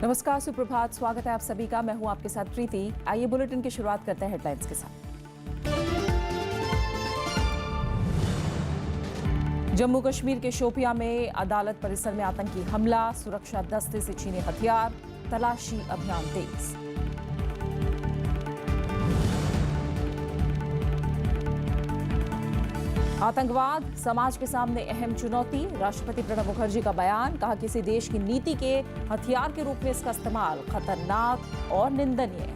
नमस्कार, सुप्रभात। स्वागत है आप सभी का। मैं हूं आपके साथ प्रीति। आइए बुलेटिन की शुरुआत करते हैं हेडलाइंस के साथ। जम्मू कश्मीर के शोपियां में अदालत परिसर में आतंकी हमला, सुरक्षा दस्ते से छीने हथियार, तलाशी अभियान तेज। आतंकवाद समाज के सामने अहम चुनौती, राष्ट्रपति प्रणब मुखर्जी का बयान। कहा किसी देश की नीति के हथियार के रूप में इसका इस्तेमाल खतरनाक और निंदनीय।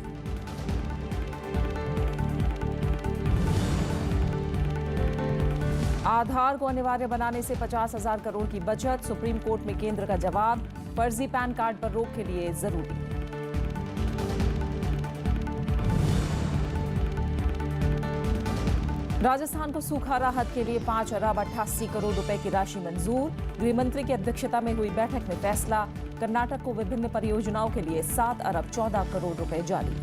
आधार को अनिवार्य बनाने से 50,000 करोड़ की बचत, सुप्रीम कोर्ट में केंद्र का जवाब। फर्जी पैन कार्ड पर रोक के लिए जरूरी। राजस्थान को सूखा राहत के लिए 5 अरब 88 करोड़ रुपए की राशि मंजूर। गृह मंत्री की अध्यक्षता में हुई बैठक में फैसला। कर्नाटक को विभिन्न परियोजनाओं के लिए 7 अरब 14 करोड़ रुपए जारी।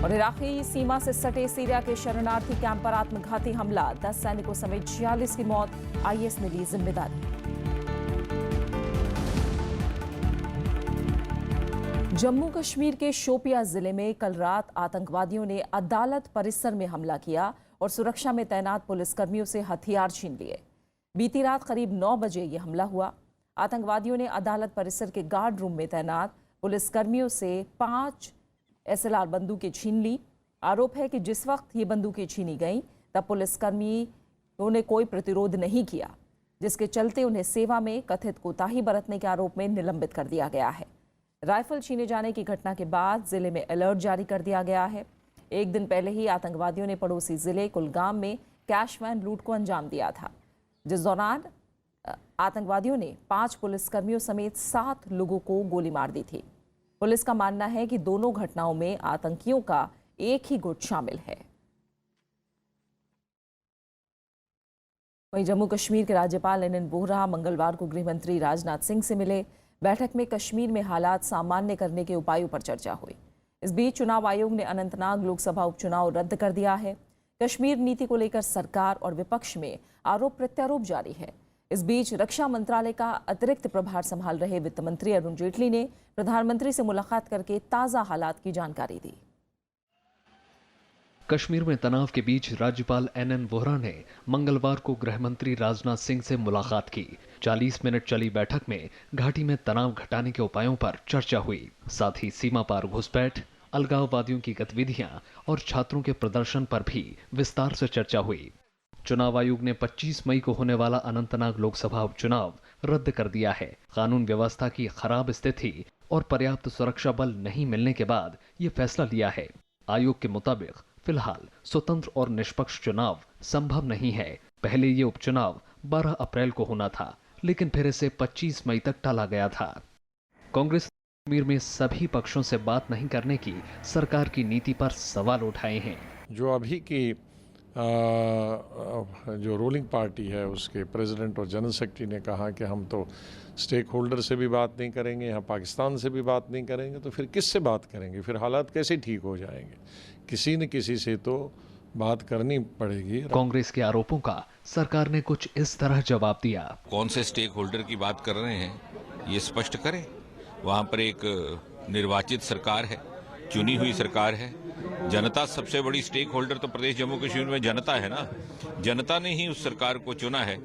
और इराकी सीमा से सटे सीरिया के शरणार्थी कैंप पर आत्मघाती हमला, 10 सैनिकों समेत 46 की मौत। आईएस ने ली जिम्मेदारी। जम्मू कश्मीर के शोपियां जिले में कल रात आतंकवादियों ने अदालत परिसर में हमला किया और सुरक्षा में तैनात पुलिसकर्मियों से हथियार छीन लिए। बीती रात करीब 9 बजे यह हमला हुआ। आतंकवादियों ने अदालत परिसर के गार्ड रूम में तैनात पुलिसकर्मियों से 5 SLR बंदूकें छीन ली। आरोप है कि जिस वक्त ये बंदूकें छीनी गईं तब पुलिसकर्मियों ने कोई प्रतिरोध नहीं किया, जिसके चलते उन्हें सेवा में कथित कोताही बरतने के आरोप में निलंबित कर दिया गया है। राइफल छीने जाने की घटना के बाद जिले में अलर्ट जारी कर दिया गया है। एक दिन पहले ही आतंकवादियों ने पड़ोसी जिले कुलगाम में कैश वैन लूट को अंजाम दिया था, जिस दौरान आतंकवादियों ने 5 पुलिसकर्मियों समेत 7 लोगों को गोली मार दी थी। पुलिस का मानना है कि दोनों घटनाओं में आतंकियों का एक ही गुट शामिल है। वहीं जम्मू कश्मीर के राज्यपाल NN वोहरा मंगलवार को गृह मंत्री राजनाथ सिंह से मिले। बैठक में कश्मीर में हालात सामान्य करने के उपायों पर चर्चा हुई। इस बीच चुनाव आयोग ने अनंतनाग लोकसभा उपचुनाव रद्द कर दिया है। कश्मीर नीति को लेकर सरकार और विपक्ष में आरोप प्रत्यारोप जारी है। इस बीच रक्षा मंत्रालय का अतिरिक्त प्रभार संभाल रहे वित्त मंत्री अरुण जेटली ने प्रधानमंत्री से मुलाकात करके ताजा हालात की जानकारी दी। कश्मीर में तनाव के बीच राज्यपाल NN वोहरा ने मंगलवार को गृह मंत्री राजनाथ सिंह से मुलाकात की। 40 मिनट चली बैठक में घाटी में तनाव घटाने के उपायों पर चर्चा हुई। साथ ही सीमा पार घुसपैठ, अलगाववादियों की गतिविधियां और छात्रों के प्रदर्शन पर भी विस्तार से चर्चा हुई। चुनाव आयोग ने 25 मई को होने वाला अनंतनाग लोकसभा उपचुनाव रद्द कर दिया है। कानून व्यवस्था की खराब स्थिति और पर्याप्त सुरक्षा बल नहीं मिलने के बाद ये फैसला लिया है। आयोग के मुताबिक फिलहाल स्वतंत्र और निष्पक्ष चुनाव संभव नहीं है। पहले ये उपचुनाव 12 अप्रैल को होना था, लेकिन फिर इसे 25 मई तक टाला गया था। कांग्रेस ने कश्मीर में सभी पक्षों से बात नहीं करने की सरकार की नीति पर सवाल उठाए हैं। जो अभी की जो रूलिंग पार्टी है उसके प्रेसिडेंट और जनरल सेक्रेटरी ने कहा कि हम तो स्टेक होल्डर से भी बात नहीं करेंगे, यहाँ पाकिस्तान से भी बात नहीं करेंगे, तो फिर किससे बात करेंगे? फिर हालात कैसे ठीक हो जाएंगे? किसी न किसी से तो बात करनी पड़ेगी। कांग्रेस के आरोपों का सरकार ने कुछ इस तरह जवाब दिया। कौन से स्टेक होल्डर की बात कर रहे हैं ये स्पष्ट करें। वहाँ पर एक निर्वाचित सरकार है, चुनी हुई सरकार है। जनता सबसे बड़ी स्टेक होल्डर तो प्रदेश जम्मू कश्मीर में जनता है ना। जनता ने ही उस सरकार को चुना है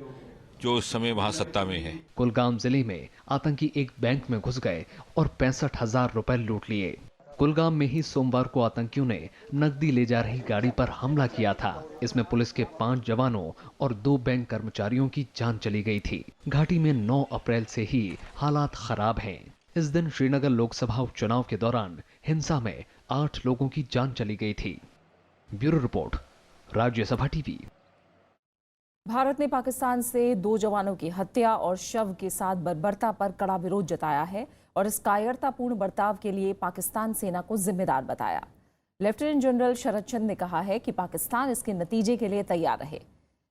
जो उस समय वहाँ सत्ता में है। कुलगाम जिले में आतंकी एक बैंक में घुस गए और 65,000 रुपए लूट लिए। कुलगाम में ही सोमवार को आतंकियों ने नकदी ले जा रही गाड़ी पर हमला किया था। इसमें पुलिस के 5 जवानों और 2 बैंक कर्मचारियों की जान चली गई थी। घाटी में 9 अप्रैल से ही हालात खराब हैं। इस दिन श्रीनगर लोकसभा उपचुनाव के दौरान हिंसा में 8 लोगों की जान चली गई थी। Bureau report, Rajya Sabha TV. Bharat ने पाकिस्तान से 2 जवानों की हत्या और शव के साथ बर्बरता पर कड़ा विरोध जताया है और इस कायरतापूर्ण बर्ताव के लिए पाकिस्तान सेना को जिम्मेदार बताया। लेफ्टिनेंट जनरल शरद चंद ने कहा है कि पाकिस्तान इसके नतीजे के लिए तैयार रहे।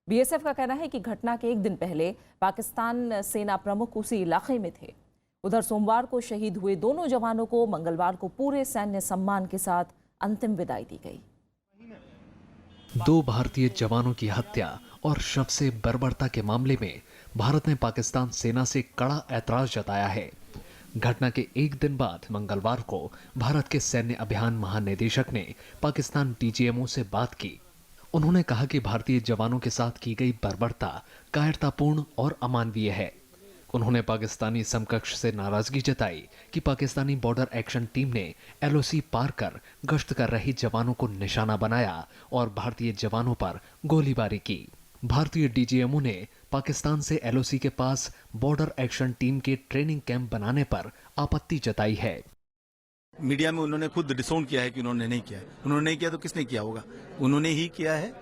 BSF का कहना है कि घटना के एक दिन पहले पाकिस्तान सेना प्रमुख उसी इलाके में थे। उधर सोमवार को शहीद हुए दोनों जवानों को मंगलवार को पूरे सैन्य सम्मान के साथ अंतिम विदाई दी गई। 2 भारतीय जवानों की हत्या और शव से बर्बरता के मामले में भारत ने पाकिस्तान सेना से कड़ा ऐतराज जताया है। घटना के एक दिन बाद मंगलवार को भारत के सैन्य अभियान महानिदेशक ने पाकिस्तान डीजीएमओ से बात की। उन्होंने कहा कि भारतीय जवानों के साथ की गई बर्बरता कायरतापूर्ण और अमानवीय है। उन्होंने पाकिस्तानी समकक्ष से नाराजगी जताई कि पाकिस्तानी बॉर्डर एक्शन टीम ने एलओसी पार कर गश्त कर रहे जवानों को निशाना बनाया और भारतीय जवानों पर गोलीबारी की। भारतीय डीजीएमओ ने पाकिस्तान से एलओसी के पास बॉर्डर एक्शन टीम के ट्रेनिंग कैंप बनाने पर आपत्ति जताई है। मीडिया में उन्होंने खुद डिसोन किया है कि उन्होंने नहीं किया है। उन्होंने नहीं किया तो किसने किया होगा? उन्होंने ही किया है।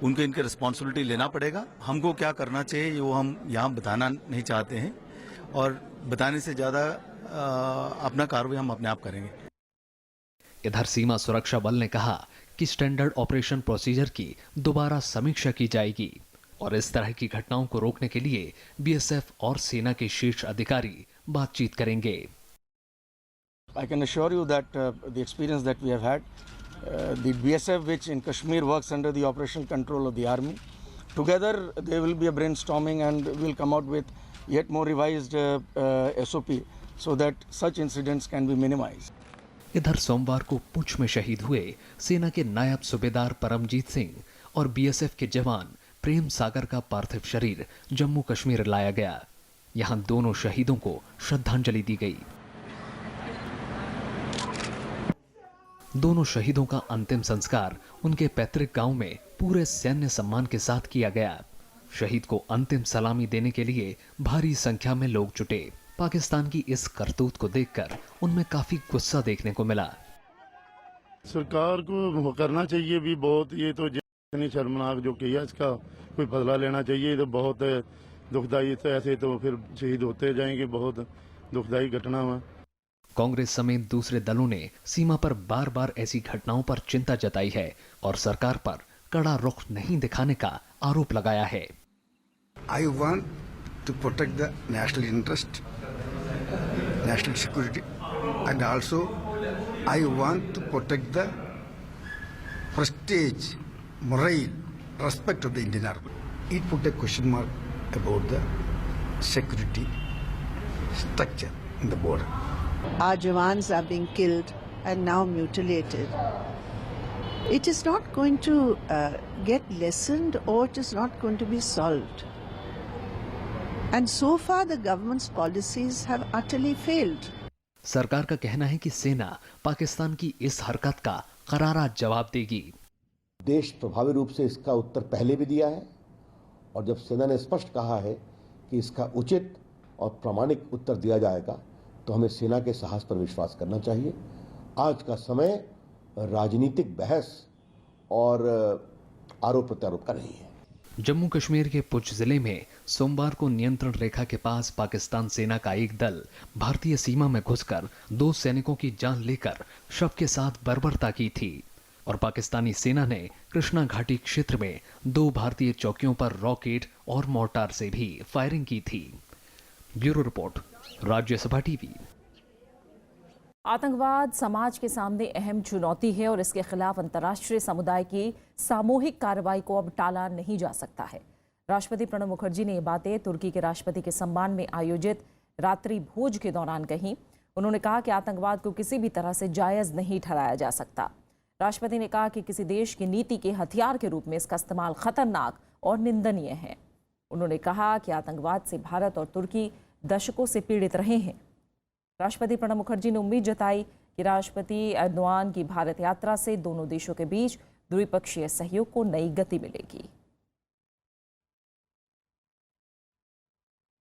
उनको इनकी रिस्पॉन्सिबिलिटी लेना पड़ेगा। हमको क्या करना चाहिए वो हम यहाँ बताना नहीं चाहते हैं और बताने से ज्यादा अपना कार्रवाई हम अपने आप करेंगे। इधर सीमा सुरक्षा बल ने कहा कि स्टैंडर्ड ऑपरेशन प्रोसीजर की दोबारा समीक्षा की जाएगी और इस तरह की घटनाओं को रोकने के लिए बीएसएफ और सेना के शीर्ष अधिकारी बातचीत करेंगे। I can assure you that the experience that we have had, the BSF, which in Kashmir works under the operational control of the army, together there will be a brainstorming and we'll come out with yet more revised SOP so that such incidents can be minimized. इधर सोमवार को पुंछ में शहीद हुए सेना के नायब सूबेदार परमजीत सिंह और बीएसएफ के जवान प्रेम सागर का पार्थिव शरीर जम्मू कश्मीर लाया गया। यहां दोनों शहीदों को श्रद्धांजलि दी गई। दोनों शहीदों का अंतिम संस्कार उनके पैतृक गांव में पूरे सैन्य सम्मान के साथ किया गया। शहीद को अंतिम सलामी देने के लिए भारी संख्या में लोग जुटे। पाकिस्तान की इस करतूत को देखकर उनमें काफी गुस्सा देखने को मिला। सरकार को करना चाहिए भी बहुत, ये तो जितनी शर्मनाक जो किया इसका कोई बदला लेना चाहिए। तो बहुत दुखदाई, तो ऐसे तो फिर शहीद होते जाएंगे। बहुत दुखदाई घटना हुआ। कांग्रेस समेत दूसरे दलों ने सीमा पर बार बार ऐसी घटनाओं पर चिंता जताई है और सरकार पर कड़ा रुख नहीं दिखाने का आरोप लगाया है। I want to protect the national interest, national security, and also I want to protect the prestige, morale, respect of the Indian Army. It put a question mark about the security structure in the border. Our jawans are being killed and now mutilated. It is not going to get lessened or it is not going to be solved. And so far the government's policies have utterly failed. सरकार का कहना है कि सेना पाकिस्तान की इस हरकत का करारा जवाब देगी। देश प्रभावी रूप से इसका उत्तर पहले भी दिया है और जब सेना ने स्पष्ट कहा है कि इसका उचित और प्रामाणिक उत्तर दिया जाएगा तो हमें सेना के साहस पर विश्वास करना चाहिए। आज का समय राजनीतिक बहस और आरोप प्रत्यारोप का नहीं है। जम्मू कश्मीर के पुंछ जिले में सोमवार को नियंत्रण रेखा के पास पाकिस्तान सेना का एक दल भारतीय सीमा में घुसकर 2 सैनिकों की जान लेकर शव के साथ बर्बरता की थी और पाकिस्तानी सेना ने कृष्णा घाटी क्षेत्र में 2 भारतीय चौकियों पर रॉकेट और मोर्टार से भी फायरिंग की थी। Bureau report, Rajya Sabha TV. आतंकवाद समाज के सामने अहम चुनौती है और इसके खिलाफ अंतर्राष्ट्रीय समुदाय की सामूहिक कार्रवाई को अब टाला नहीं जा सकता है। राष्ट्रपति प्रणब मुखर्जी ने ये बातें तुर्की के राष्ट्रपति के सम्मान में आयोजित रात्रि भोज के दौरान कही। उन्होंने कहा कि आतंकवाद को किसी भी तरह से जायज नहीं ठहराया जा सकता। राष्ट्रपति ने कहा कि किसी देश की नीति के हथियार के रूप में इसका इस्तेमाल खतरनाक और निंदनीय है। उन्होंने कहा कि आतंकवाद से भारत और तुर्की दशकों से पीड़ित रहे हैं। राष्ट्रपति प्रणब मुखर्जी ने उम्मीद जताई कि राष्ट्रपति एर्दोआन की भारत यात्रा से दोनों देशों के बीच द्विपक्षीय सहयोग को नई गति मिलेगी।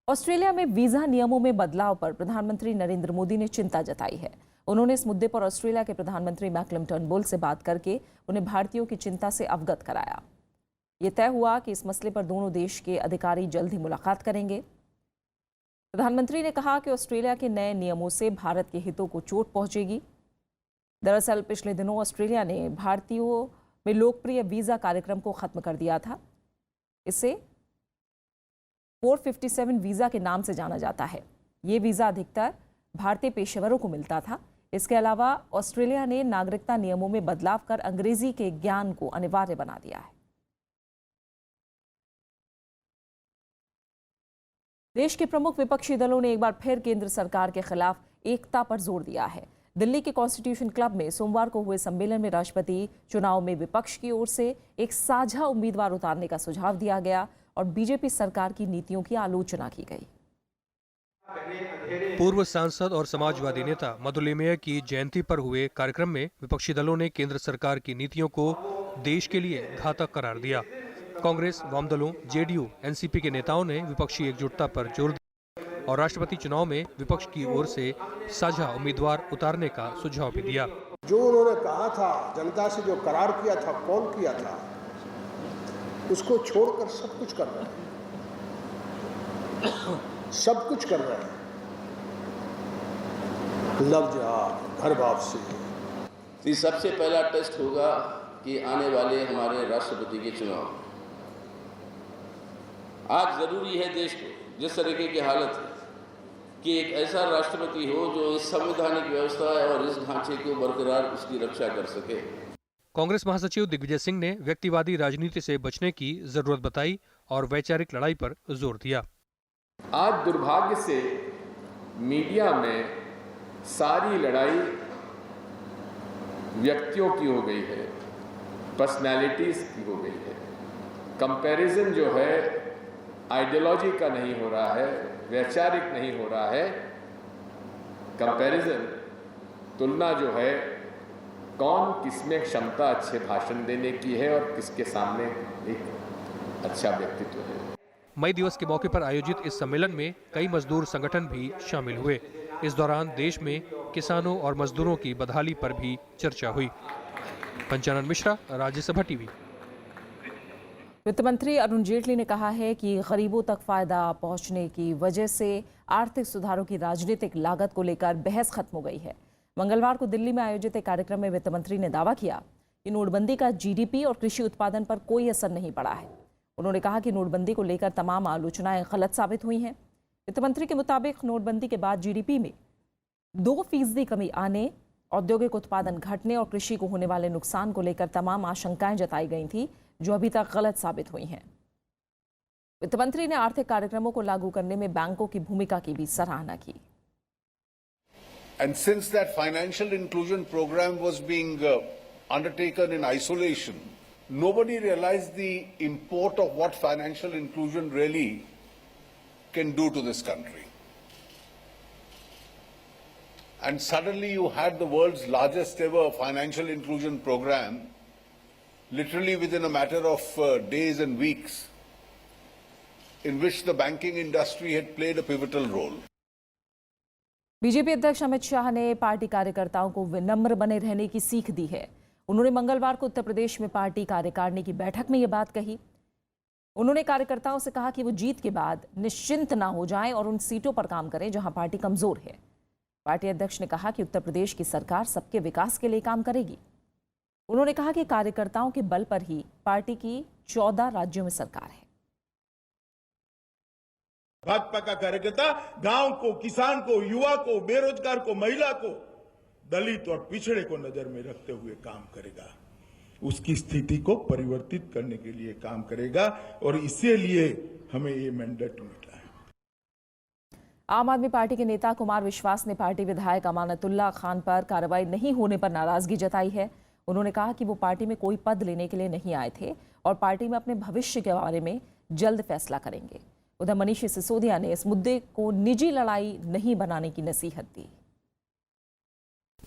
ऑस्ट्रेलिया में वीजा नियमों में बदलाव पर प्रधानमंत्री नरेंद्र मोदी ने चिंता जताई है। उन्होंने इस मुद्दे पर ऑस्ट्रेलिया के प्रधानमंत्री मैकलम टर्नबुल से बात करके उन्हें भारतीयों की चिंता से अवगत कराया। ये तय हुआ कि इस मसले पर दोनों देश के अधिकारी जल्द ही मुलाकात करेंगे। प्रधानमंत्री ने कहा कि ऑस्ट्रेलिया के नए नियमों से भारत के हितों को चोट पहुंचेगी। दरअसल पिछले दिनों ऑस्ट्रेलिया ने भारतीयों में लोकप्रिय वीजा कार्यक्रम को खत्म कर दिया था। इसे 457 वीजा के नाम से जाना जाता है। ये वीजा अधिकतर भारतीय पेशेवरों को मिलता था। इसके अलावा ऑस्ट्रेलिया ने नागरिकता नियमों में बदलाव कर अंग्रेजी के ज्ञान को अनिवार्य बना दिया है। देश के प्रमुख विपक्षी दलों ने एक बार फिर केंद्र सरकार के खिलाफ एकता पर जोर दिया है। दिल्ली के कॉन्स्टिट्यूशन क्लब में सोमवार को हुए सम्मेलन में राष्ट्रपति चुनाव में विपक्ष की ओर से एक साझा उम्मीदवार उतारने का सुझाव दिया गया और बीजेपी सरकार की नीतियों की आलोचना की गई। पूर्व सांसद और समाजवादी नेता मधुलिमया की जयंती पर हुए कार्यक्रम में विपक्षी दलों ने केंद्र सरकार की नीतियों को देश के लिए घातक करार दिया। कांग्रेस, वाम दलों, जेडीयू, एनसीपी के नेताओं ने विपक्षी एकजुटता पर जोर दिया और राष्ट्रपति चुनाव में विपक्ष की ओर से साझा उम्मीदवार उतारने का सुझाव भी दिया। जो उन्होंने कहा था, जनता से जो करार किया था, कौन किया था, उसको छोड़कर सब कुछ कर रहे हैं, सब कुछ कर रहे हैं। लव जिहाद, घर वापसी। सबसे पहला टेस्ट होगा कि आने वाले हमारे राष्ट्रपति के चुनाव। आज जरूरी है देश को, जिस तरीके की हालत है, कि एक ऐसा राष्ट्रपति हो जो इस संवैधानिक व्यवस्था और इस ढांचे को बरकरार उसकी रक्षा कर सके। कांग्रेस महासचिव दिग्विजय सिंह ने व्यक्तिवादी राजनीति से बचने की जरूरत बताई और वैचारिक लड़ाई पर जोर दिया। आज दुर्भाग्य से मीडिया में सारी लड़ाई व्यक्तियों की हो गई है, पर्सनैलिटीज की हो गई है। कंपैरिजन जो है आइडियोलॉजी का नहीं हो रहा है, वैचारिक नहीं हो रहा है। कंपैरिजन, तुलना जो है कौन किसमें क्षमता अच्छे भाषण देने की है और किसके सामने एक अच्छा व्यक्तित्व है। मई दिवस के मौके पर आयोजित इस सम्मेलन में कई मजदूर संगठन भी शामिल हुए। इस दौरान देश में किसानों और मजदूरों की बदहाली पर भी चर्चा हुई। पंचानन मिश्रा, राज्यसभा टीवी। वित्त मंत्री अरुण जेटली ने कहा है कि गरीबों तक फायदा पहुंचने की वजह से आर्थिक सुधारों की राजनीतिक लागत को लेकर बहस खत्म हो गई है। मंगलवार को दिल्ली में आयोजित एक कार्यक्रम में वित्त मंत्री ने दावा किया कि नोटबंदी का जीडीपी और कृषि उत्पादन पर कोई असर नहीं पड़ा है। उन्होंने कहा कि नोटबंदी को लेकर तमाम आलोचनाएं गलत साबित हुई हैं। वित्त मंत्री के मुताबिक नोटबंदी के बाद जीडीपी में 2% कमी आने, औद्योगिक उत्पादन घटने और कृषि को होने वाले नुकसान को लेकर तमाम आशंकाएं जताई गई थी, जो अभी तक गलत साबित हुई हैं। वित्त मंत्री ने आर्थिक कार्यक्रमों को लागू करने में बैंकों की भूमिका की भी सराहना की। And since that financial inclusion program was being undertaken in isolation, nobody realized the import of what financial inclusion really can do to this country. And suddenly you had the world's largest ever financial inclusion program, literally within a matter of days and weeks, in which the banking industry had played a pivotal role. BJP अध्यक्ष अमित शाह ने party कार्यकर्ताओं को विनम्र बने रहने की सीख दी है। उन्होंने मंगलवार को उत्तर प्रदेश में पार्टी कार्यकारिणी की बैठक में ये बात कही। उन्होंने कार्यकर्ताओं से कहा कि वो जीत के बाद निश्चिंत ना हो जाएं और उन सीटों पर काम करें जहां पार्टी कमजोर है। पार्टी अध्यक्ष ने कहा कि उत्तर प्रदेश की सरकार सबके विकास के लिए काम करेगी। उन्होंने कहा कि कार्यकर्ताओं के बल पर ही पार्टी की 14 राज्यों में सरकार है। भाजपा का कार्यकर्ता गांव को, किसान को, युवा को, बेरोजगार को, महिला को, दलित और पिछड़े को नजर में रखते हुए काम करेगा। उसकी स्थिति को परिवर्तित करने के लिए काम करेगा और इसीलिए हमें ये मैंडेट मिला है। आम आदमी पार्टी के नेता कुमार विश्वास ने पार्टी विधायक अमानतुल्लाह खान पर कार्रवाई नहीं होने पर नाराजगी जताई है। उन्होंने कहा कि वो पार्टी में कोई पद लेने के लिए नहीं आए थे और पार्टी में अपने भविष्य के बारे में जल्द फैसला करेंगे। उधर मनीष सिसोदिया ने इस मुद्दे को निजी लड़ाई नहीं बनाने की नसीहत दी।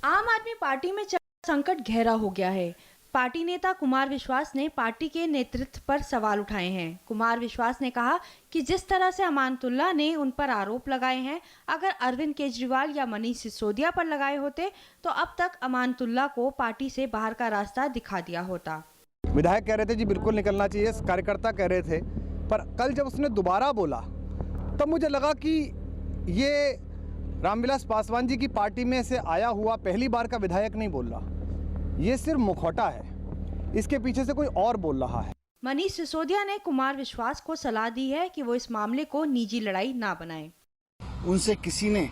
आम आदमी पार्टी में संकट गहरा हो गया है। पार्टी नेता कुमार विश्वास ने पार्टी के नेतृत्व पर सवाल उठाए हैं। कुमार विश्वास ने कहा कि जिस तरह से अमानतुल्लाह ने उन पर आरोप लगाए हैं, अगर अरविंद केजरीवाल या मनीष सिसोदिया पर लगाए होते तो अब तक अमानतुल्लाह को पार्टी से बाहर का रास्ता दिखा दिया होता। विधायक कह रहे थे जी बिल्कुल निकलना चाहिए, कार्यकर्ता कह रहे थे, पर कल जब उसने दोबारा बोला तब मुझे लगा कि ये रामविलास पासवान जी की पार्टी में से आया हुआ पहली बार का विधायक नहीं बोल रहा, ये सिर्फ मुखौटा है, इसके पीछे से कोई और बोल रहा है। मनीष सिसोदिया ने कुमार विश्वास को सलाह दी है कि वो इस मामले को निजी लड़ाई ना बनाएं। उनसे किसी ने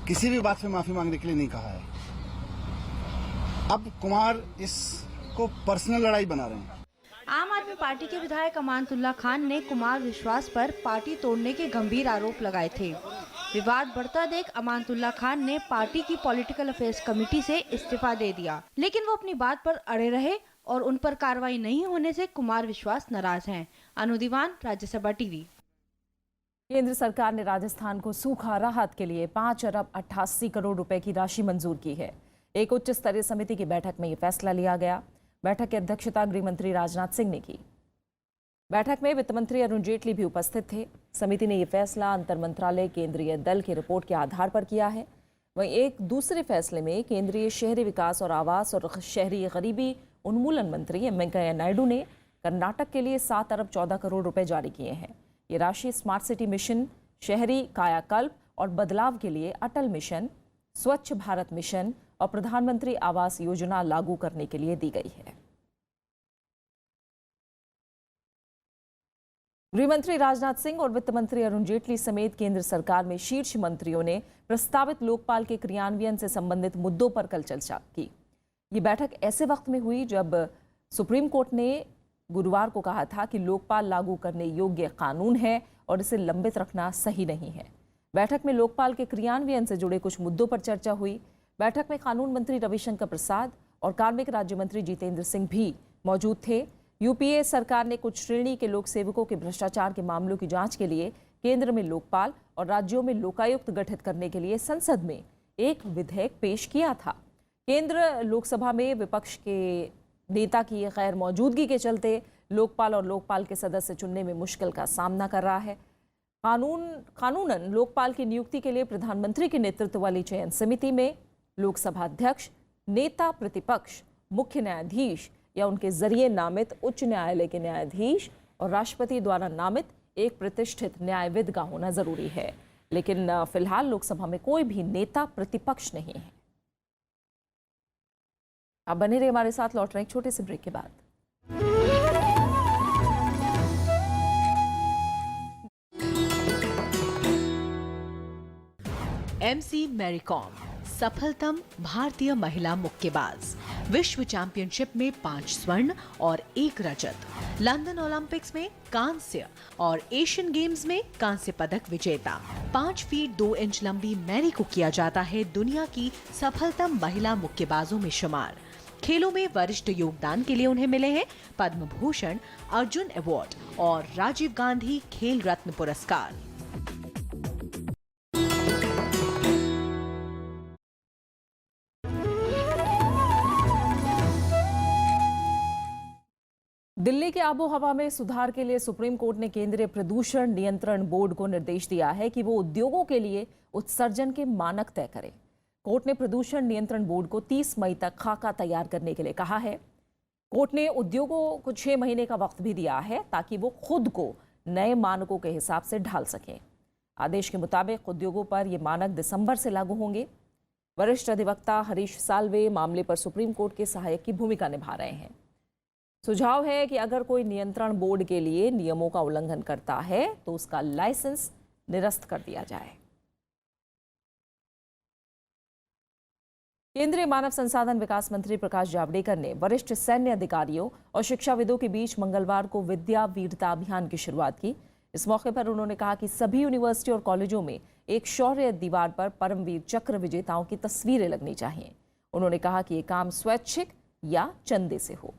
किसी भी बात पे माफी मांगने के लिए नहीं कहा है। अब कुमार इसको पर्सनल लड़ाई बना रहे हैं। आम आदमी में पार्टी के विधायक अमानतुल्लाह खान ने कुमार विश्वास पर पार्टी तोड़ने के गंभीर आरोप लगाए थे। विवाद बढ़ता देख अमानतुल्लाह खान ने पार्टी की पॉलिटिकल अफेयर्स कमेटी से इस्तीफा दे दिया, लेकिन वो अपनी बात पर अड़े रहे और उन पर कार्रवाई नहीं होने से कुमार विश्वास नाराज हैं। अनु दीवान, राज्यसभा टीवी। केंद्र सरकार ने राजस्थान को सूखा राहत के लिए 5 अरब 88 करोड़ रुपए की राशि मंजूर की है। एक उच्च स्तरीय समिति की बैठक में ये फैसला लिया गया। बैठक की अध्यक्षता गृह मंत्री राजनाथ सिंह ने की। बैठक में वित्त मंत्री अरुण जेटली भी उपस्थित थे। समिति ने यह फैसला अंतर मंत्रालय केंद्रीय दल की रिपोर्ट के आधार पर किया है। वहीं एक दूसरे फैसले में केंद्रीय शहरी विकास और आवास और शहरी गरीबी उन्मूलन मंत्री एम वेंकैया नायडू ने कर्नाटक के लिए 7 अरब 14 करोड़ रुपए जारी किए हैं। ये राशि स्मार्ट सिटी मिशन, शहरी कायाकल्प और बदलाव के लिए अटल मिशन, स्वच्छ भारत मिशन और प्रधानमंत्री आवास योजना लागू करने के लिए दी गई है। गृहमंत्री राजनाथ सिंह और वित्त मंत्री अरुण जेटली समेत केंद्र सरकार में शीर्ष मंत्रियों ने प्रस्तावित लोकपाल के क्रियान्वयन से संबंधित मुद्दों पर कल चर्चा की। ये बैठक ऐसे वक्त में हुई जब सुप्रीम कोर्ट ने गुरुवार को कहा था कि लोकपाल लागू करने योग्य कानून है और इसे लंबित रखना सही नहीं है। बैठक में लोकपाल के क्रियान्वयन से जुड़े कुछ मुद्दों पर चर्चा हुई। बैठक में कानून मंत्री रविशंकर प्रसाद और कार्मिक राज्य मंत्री जितेंद्र सिंह भी मौजूद थे। यूपीए सरकार ने कुछ श्रेणी के लोक सेवकों के भ्रष्टाचार के मामलों की जांच के लिए केंद्र में लोकपाल और राज्यों में लोकायुक्त गठित करने के लिए संसद में एक विधेयक पेश किया था। केंद्र लोकसभा में विपक्ष के नेता की गैर मौजूदगी के चलते लोकपाल और लोकपाल के सदस्य चुनने में मुश्किल का सामना कर रहा है। कानूनन लोकपाल की नियुक्ति के लिए प्रधानमंत्री के नेतृत्व वाली चयन समिति में लोकसभा अध्यक्ष, नेता प्रतिपक्ष, मुख्य न्यायाधीश या उनके जरिए नामित उच्च न्यायालय के न्यायाधीश और राष्ट्रपति द्वारा नामित एक प्रतिष्ठित न्यायविद का होना जरूरी है। लेकिन फिलहाल लोकसभा में कोई भी नेता प्रतिपक्ष नहीं है। आप बने रहिए हमारे साथ, लौट रहे एक छोटे से ब्रेक के बाद। MC मैरी कॉम सफलतम भारतीय महिला मुक्केबाज, विश्व चैंपियनशिप में 5 स्वर्ण और 1 रजत, लंदन ओलंपिक्स में कांस्य और एशियन गेम्स में कांस्य पदक विजेता। 5 फीट 2 इंच लंबी मैरी को किया जाता है दुनिया की सफलतम महिला मुक्केबाजों में शुमार। खेलों में वरिष्ठ योगदान के लिए उन्हें मिले हैं पद्म भूषण, अर्जुन अवार्ड और राजीव गांधी खेल रत्न पुरस्कार। दिल्ली के आबो हवा में सुधार के लिए सुप्रीम कोर्ट ने केंद्रीय प्रदूषण नियंत्रण बोर्ड को निर्देश दिया है कि वो उद्योगों के लिए उत्सर्जन के मानक तय करे। कोर्ट ने प्रदूषण नियंत्रण बोर्ड को 30 मई तक खाका तैयार करने के लिए कहा है। कोर्ट ने उद्योगों को 6 महीने का वक्त भी दिया है ताकि वो खुद को नए मानकों के हिसाब से ढाल सकें। आदेश के मुताबिक उद्योगों पर ये मानक दिसंबर से लागू होंगे। वरिष्ठ अधिवक्ता हरीश साल्वे मामले पर सुप्रीम कोर्ट के सहायक की भूमिका निभा रहे हैं। सुझाव है कि अगर कोई नियंत्रण बोर्ड के लिए नियमों का उल्लंघन करता है तो उसका लाइसेंस निरस्त कर दिया जाए। केंद्रीय मानव संसाधन विकास मंत्री प्रकाश जावड़ेकर ने वरिष्ठ सैन्य अधिकारियों और शिक्षाविदों के बीच मंगलवार को विद्या वीरता अभियान की शुरुआत की। इस मौके पर उन्होंने कहा कि सभी यूनिवर्सिटी और कॉलेजों में एक शौर्य दीवार पर परमवीर चक्र विजेताओं की तस्वीरें लगनी चाहिए। उन्होंने कहा कि ये काम स्वैच्छिक या चंदे से हो।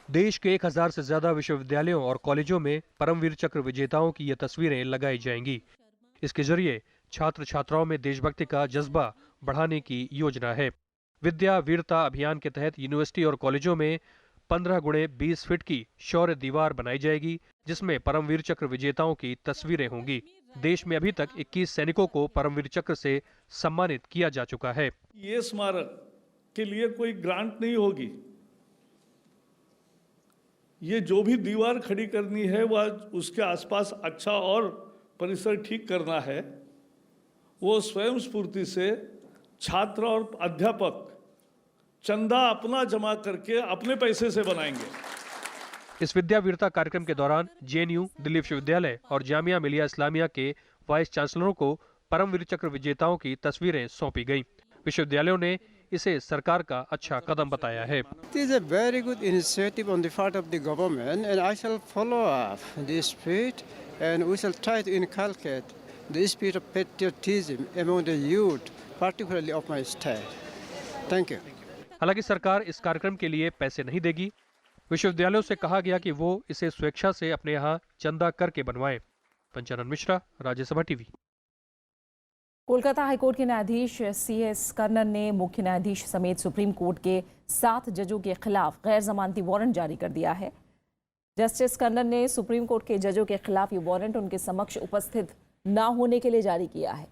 देश के 1000 से ज्यादा विश्वविद्यालयों और कॉलेजों में परमवीर चक्र विजेताओं की ये तस्वीरें लगाई जाएंगी। इसके जरिए छात्र छात्राओं में देशभक्ति का जज्बा बढ़ाने की योजना है। विद्या वीरता अभियान के तहत यूनिवर्सिटी और कॉलेजों में 15 गुणे 20 फीट की शौर्य दीवार बनाई जाएगी, जिसमें परमवीर चक्र विजेताओं की तस्वीरें होंगी। देश में अभी तक 21 सैनिकों को परमवीर चक्र से सम्मानित किया जा चुका है। ये स्मारक के लिए कोई ग्रांट नहीं होगी। ये जो भी दीवार खड़ी करनी है वह उसके आसपास अच्छा और परिसर ठीक करना है, वो स्वयं स्फूर्ति से छात्र और अध्यापक चंदा अपना जमा करके अपने पैसे से बनाएंगे। इस विद्या वीरता कार्यक्रम के दौरान जेएनयू, दिल्ली विश्वविद्यालय और जामिया मिलिया इस्लामिया के वाइस चांसलरों को परमवीर चक्र विजेताओं की तस्वीरें सौंपी गईं। विश्वविद्यालयों ने इसे सरकार का अच्छा कदम बताया है। It is a very good initiative on the part of the government, and I shall follow up this spirit, and we shall try to inculcate the spirit of patriotism among the youth, particularly of my state. Thank you. हालांकि सरकार इस कार्यक्रम के लिए पैसे नहीं देगी। विश्वविद्यालयों से कहा गया कि वो इसे स्वेच्छा से अपने यहाँ चंदा करके बनवाएं। पंचानन मिश्रा, राज्यसभा टीवी। कोलकाता हाईकोर्ट के न्यायाधीश CS कर्णन ने मुख्य न्यायाधीश समेत सुप्रीम कोर्ट के 7 जजों के खिलाफ गैर जमानती वारंट जारी कर दिया है। जस्टिस कर्णन ने सुप्रीम कोर्ट के जजों के खिलाफ ये वारंट उनके समक्ष उपस्थित न होने के लिए जारी किया है।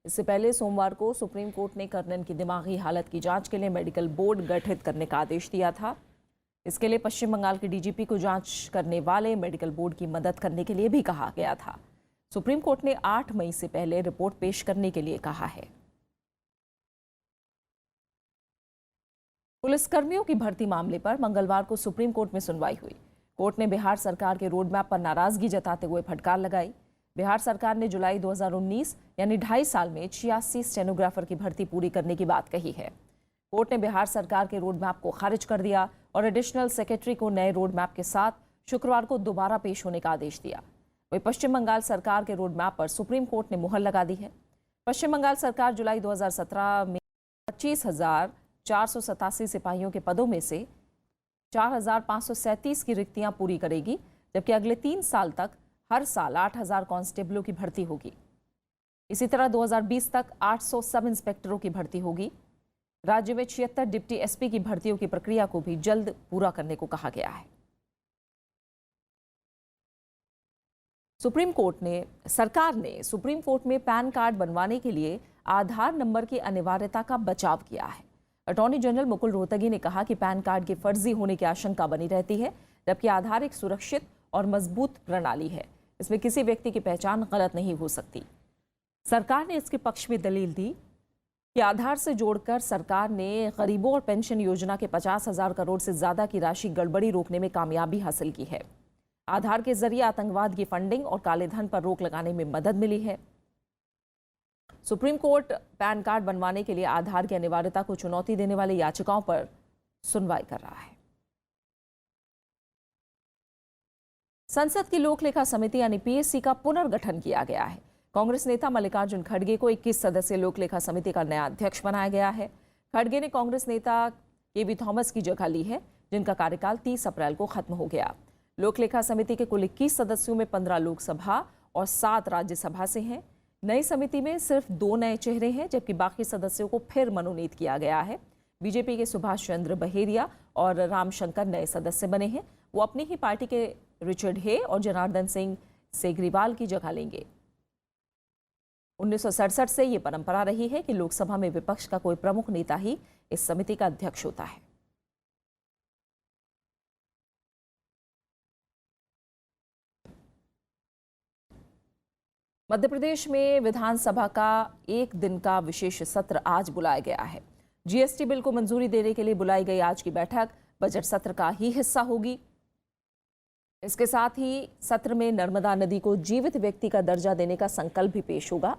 इससे पहले सोमवार को सुप्रीम कोर्ट ने कर्णन की दिमागी हालत की जांच के लिए मेडिकल बोर्ड गठित करने का आदेश दिया था। इसके लिए पश्चिम बंगाल के DGP को जांच करने वाले मेडिकल बोर्ड की मदद करने के लिए भी कहा गया था। सुप्रीम कोर्ट ने 8 मई से पहले रिपोर्ट पेश करने के लिए कहा है। पुलिसकर्मियों की भर्ती मामले पर मंगलवार को सुप्रीम कोर्ट में सुनवाई हुई। कोर्ट ने बिहार सरकार के रोड मैप पर नाराजगी जताते हुए फटकार लगाई। बिहार सरकार ने जुलाई 2019 यानी 2.5 साल में 86 स्टेनोग्राफर की भर्ती पूरी करने की बात कही है। कोर्ट ने बिहार सरकार के रोड मैप को खारिज कर दिया और एडिशनल सेक्रेटरी को नए रोड मैप के साथ शुक्रवार को दोबारा पेश होने का आदेश दिया। वहीं पश्चिम बंगाल सरकार के रोड मैप पर सुप्रीम कोर्ट ने मुहर लगा दी है। पश्चिम बंगाल सरकार जुलाई 2017 में 25,487 सिपाहियों के पदों में से 4,537 की रिक्तियां पूरी करेगी, जबकि अगले 3 साल तक हर साल 8,000 कांस्टेबलों की भर्ती होगी। इसी तरह 2020 तक 800 सब इंस्पेक्टरों की भर्ती होगी। राज्य में 76 डिप्टी SP की भर्तियों की प्रक्रिया को भी जल्द पूरा करने को कहा गया है। सरकार ने सुप्रीम कोर्ट में पैन कार्ड बनवाने के लिए आधार नंबर की अनिवार्यता का बचाव किया है। अटॉर्नी जनरल मुकुल रोहतगी ने कहा कि पैन कार्ड के फर्जी होने की आशंका बनी रहती है, जबकि आधार एक सुरक्षित और मजबूत प्रणाली है। इसमें किसी व्यक्ति की पहचान गलत नहीं हो सकती। सरकार ने इसके पक्ष में दलील दी कि आधार से जोड़कर सरकार ने गरीबों और पेंशन योजना के 50,000 करोड़ से ज्यादा की राशि गड़बड़ी रोकने में कामयाबी हासिल की है। आधार के जरिए आतंकवाद की फंडिंग और काले धन पर रोक लगाने में मदद मिली है। सुप्रीम कोर्ट पैन कार्ड बनवाने के लिए आधार की अनिवार्यता को चुनौती देने वाली याचिकाओं पर सुनवाई कर रहा है। संसद की लोक लेखा समिति यानी PSC का पुनर्गठन किया गया है। कांग्रेस नेता मल्लिकार्जुन खड़गे को 21 सदस्यीय लोक लेखा समिति का नया अध्यक्ष बनाया गया है। खड़गे ने कांग्रेस नेता KV थॉमस की जगह ली है, जिनका कार्यकाल 30 अप्रैल को खत्म हो गया। लोक लेखा समिति के कुल 21 सदस्यों में 15 लोकसभा और 7 राज्यसभा से हैं। नई समिति में सिर्फ 2 नए चेहरे हैं, जबकि बाकी सदस्यों को फिर मनोनीत किया गया है। बीजेपी के सुभाष चंद्र बहेरिया और रामशंकर नए सदस्य बने हैं। वो अपनी ही पार्टी के रिचर्ड हे और जनार्दन सिंह सेग्रीवाल की जगह लेंगे। 1967 से ये परंपरा रही है कि लोकसभा में विपक्ष का कोई प्रमुख नेता ही इस समिति का अध्यक्ष होता है। मध्य प्रदेश में विधानसभा का 1 दिन का विशेष सत्र आज बुलाया गया है। GST बिल को मंजूरी देने के लिए बुलाई गई आज की बैठक बजट सत्र का ही हिस्सा होगी। इसके साथ ही सत्र में नर्मदा नदी को जीवित व्यक्ति का दर्जा देने का संकल्प भी पेश होगा।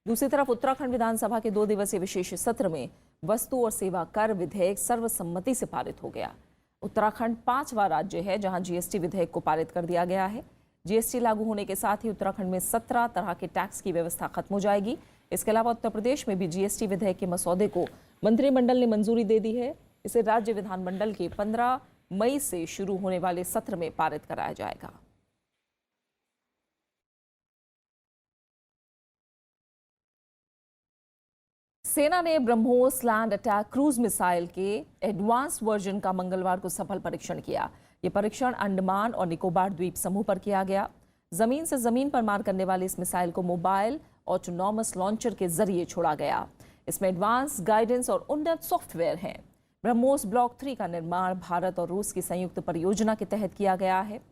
दूसरी तरफ उत्तराखंड विधानसभा के 2 दिवसीय विशेष सत्र में वस्तु और सेवा कर विधेयक सर्वसम्मति से पारित हो गया। उत्तराखंड 5वां राज्य है जहां GST विधेयक को पारित कर दिया गया है। GST लागू होने के साथ ही उत्तराखंड में 17 तरह के टैक्स की व्यवस्था खत्म हो जाएगी। इसके अलावा उत्तर प्रदेश में भी GST विधेयक के मसौदे को मंत्रिमंडल ने मंजूरी दे दी है। इसे राज्य विधानमंडल के 15 मई से शुरू होने वाले सत्र में पारित कराया जाएगा। सेना ने BrahMos land attack cruise missile के एडवांस वर्जन का मंगलवार को सफल परीक्षण किया। ये परीक्षण अंडमान और निकोबार द्वीप समूह पर किया गया। जमीन से जमीन पर मार करने वाले इस मिसाइल को मोबाइल ऑटोनॉमस लॉन्चर के जरिए छोड़ा गया। इसमें एडवांस गाइडेंस और उन्नत सॉफ्टवेयर है। ब्रह्मोस ब्लॉक 3 का निर्माण भारत और रूस की संयुक्त परियोजना के तहत किया गया है।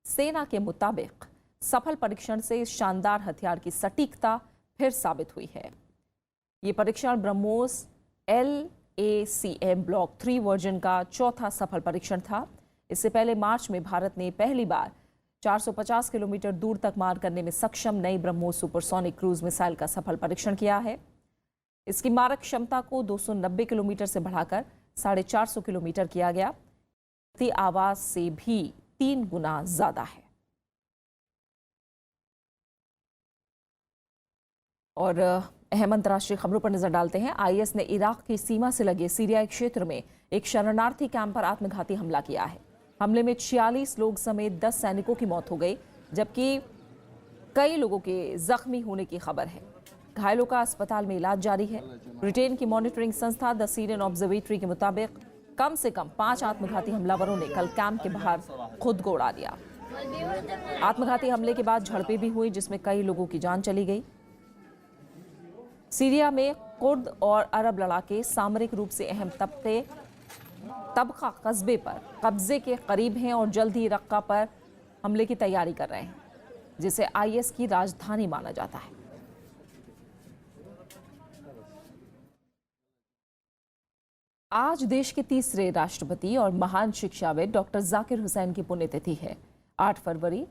सेना के मुताबिक सफल परीक्षण से इस शानदार हथियार की सटीकता फिर साबित हुई है। ये परीक्षण ब्रह्मोस LACM ब्लॉक 3 वर्जन का चौथा सफल परीक्षण था। इससे पहले मार्च में भारत ने पहली बार 450 किलोमीटर दूर तक मार करने में सक्षम नई ब्रह्मोस सुपरसोनिक क्रूज मिसाइल का सफल परीक्षण किया है। इसकी मारक क्षमता को 290 किलोमीटर से बढ़ाकर 450 किलोमीटर किया गया। आवाज से भी 3 गुना ज्यादा है। और अहम अंतर्राष्ट्रीय खबरों पर नजर डालते हैं। आईएस ने इराक की सीमा से लगे सीरियाई क्षेत्र में एक शरणार्थी कैंप पर आत्मघाती हमला किया है। हमले में 46 लोग समेत 10 सैनिकों की मौत हो गई, जबकि कई लोगों के जख्मी होने की खबर है। घायलों का अस्पताल में इलाज जारी है। ब्रिटेन की मॉनिटरिंग संस्था द सीरियन ऑब्जर्वेटरी के मुताबिक कम से कम 5 आत्मघाती हमलावरों ने कल कैंप के बाहर खुद को उड़ा दिया। आत्मघाती हमले के बाद झड़पें भी हुई, जिसमें कई लोगों की जान चली गई। सीरिया में कुर्द और अरब लड़ाके सामरिक रूप से अहम तबका कस्बे पर कब्जे के करीब हैं और जल्द ही रक्का पर हमले की तैयारी कर रहे हैं, जिसे आईएस की राजधानी माना जाता है। आज देश के तीसरे राष्ट्रपति और महान शिक्षाविद डॉक्टर जाकिर हुसैन की पुण्यतिथि है। 8 फरवरी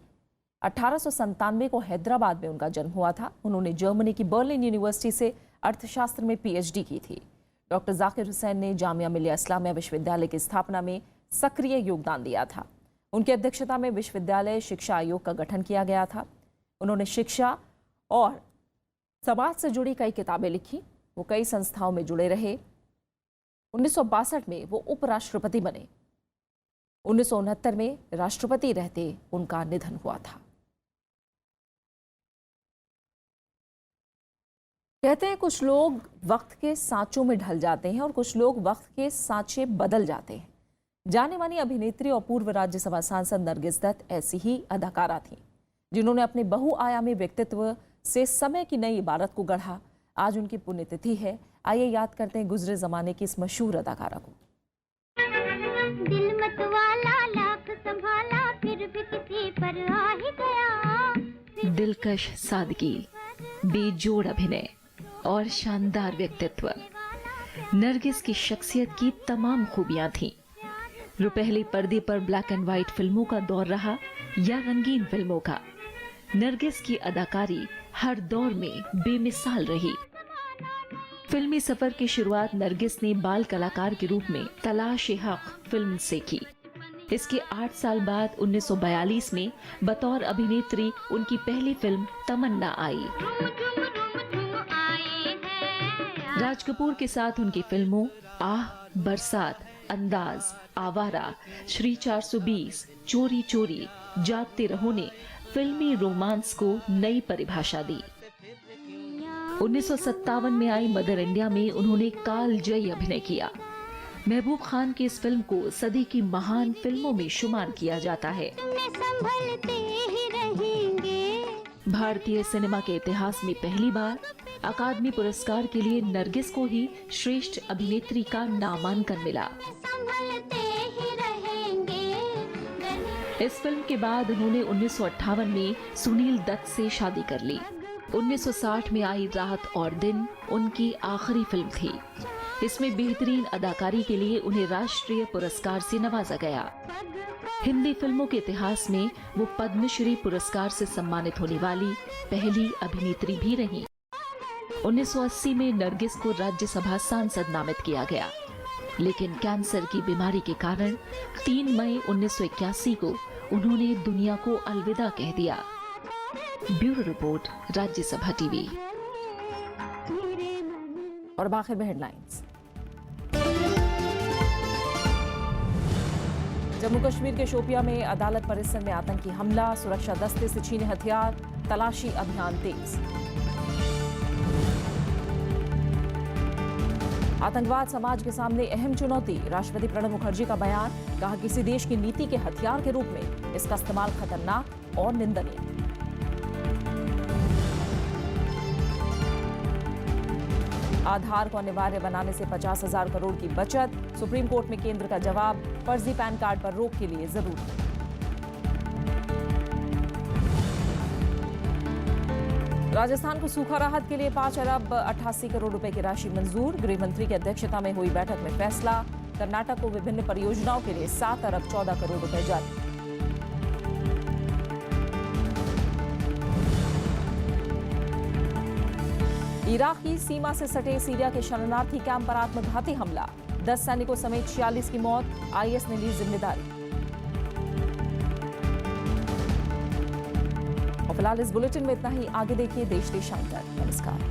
1897 को हैदराबाद में उनका जन्म हुआ था। उन्होंने जर्मनी की बर्लिन यूनिवर्सिटी से अर्थशास्त्र में पीएचडी की थी। डॉक्टर जाकिर हुसैन ने जामिया मिलिया इस्लामिया विश्वविद्यालय की स्थापना में सक्रिय योगदान दिया था। उनकी अध्यक्षता में विश्वविद्यालय शिक्षा आयोग का गठन किया गया था। उन्होंने शिक्षा और समाज से जुड़ी कई किताबें लिखी। वो कई संस्थाओं में जुड़े रहे। 1962 में वो उपराष्ट्रपति बने। 1969 में राष्ट्रपति रहते उनका निधन हुआ था। कहते हैं कुछ लोग वक्त के सांचों में ढल जाते हैं और कुछ लोग वक्त के सांचे बदल जाते हैं। जाने मानी अभिनेत्री और पूर्व राज्यसभा सांसद नरगिस दत्त ऐसी ही अदाकारा थीं, जिन्होंने अपने बहुआयामी व्यक्तित्व से समय की नई इबारत को गढ़ा। आज उनकी पुण्यतिथि है। आइए याद करते हैं गुजरे जमाने की इस मशहूर अदाकारा को। दिल मत वाला लाख संभाला फिर भी किसी पर आ ही गया। दिलकश सादगी, बेजोड़ अभिनय और शानदार व्यक्तित्व, नरगिस की शख्सियत की तमाम खूबियां थीं। रुपहले पर्दे पर ब्लैक एंड व्हाइट फिल्मों का दौर रहा या रंगीन फिल्मों का, नरगिस की अदाकारी हर दौर में बेमिसाल रही। फिल्मी सफर की शुरुआत नरगिस ने बाल कलाकार के रूप में तलाश-ए-हक फिल्म से की। इसके 8 साल बाद 1942 में बतौर अभिनेत्री उनकी पहली फिल्म तमन्ना आई। राज कपूर के साथ उनकी फिल्मों आह, बरसात, अंदाज, आवारा, श्री 420, चोरी चोरी, जागते रहो ने फिल्मी रोमांस को नई परिभाषा दी। 1957 में आई मदर इंडिया में उन्होंने कालजयी अभिनय किया। महबूब खान की इस फिल्म को सदी की महान फिल्मों में शुमार किया जाता है। भारतीय सिनेमा के इतिहास में पहली बार अकादमी पुरस्कार के लिए नरगिस को ही श्रेष्ठ अभिनेत्री का नामांकन मिला। इस फिल्म के बाद उन्होंने 1958 में सुनील दत्त से शादी कर ली। 1960 में आई रात और दिन उनकी आखिरी फिल्म थी। इसमें बेहतरीन अदाकारी के लिए उन्हें राष्ट्रीय पुरस्कार से नवाजा गया। हिंदी फिल्मों के इतिहास में वो पद्मश्री पुरस्कार से सम्मानित होने वाली पहली अभिनेत्री भी रहीं। 1980 में नरगिस को राज्यसभा सांसद नामित किया गया, लेकिन कैंसर की बीमारी के कारण 3 मई 1981 को उन्होंने दुनिया को अलविदा कह दिया। Bureau report, Rajya Sabha TV. और आखिर में हेडलाइंस। जम्मू कश्मीर के शोपिया में अदालत परिसर में आतंकी हमला, सुरक्षा दस्ते से छीने हथियार, तलाशी अभियान तेज। आतंकवाद समाज के सामने अहम चुनौती, राष्ट्रपति प्रणब मुखर्जी का बयान। कहा किसी देश की नीति के हथियार के रूप में इसका इस्तेमाल खतरनाक और निंदनीय। आधार को अनिवार्य बनाने से 50,000 करोड़ की बचत, सुप्रीम कोर्ट में केंद्र का जवाब। फर्जी पैन कार्ड पर रोक के लिए जरूरी। राजस्थान को सूखा राहत के लिए 5 अरब 88 करोड़ रुपए की राशि मंजूर। गृह मंत्री की अध्यक्षता में हुई बैठक में फैसला। कर्नाटक को विभिन्न परियोजनाओं के लिए 7 अरब 14 करोड़ रुपए जारी। इराक की सीमा से सटे सीरिया के शरणार्थी कैंप पर आत्मघाती हमला, 10 सैनिकों समेत 46 की मौत, आईएस ने ली जिम्मेदारी। और फिलहाल इस बुलेटिन में इतना ही। आगे देखिए देश देशांतर। नमस्कार।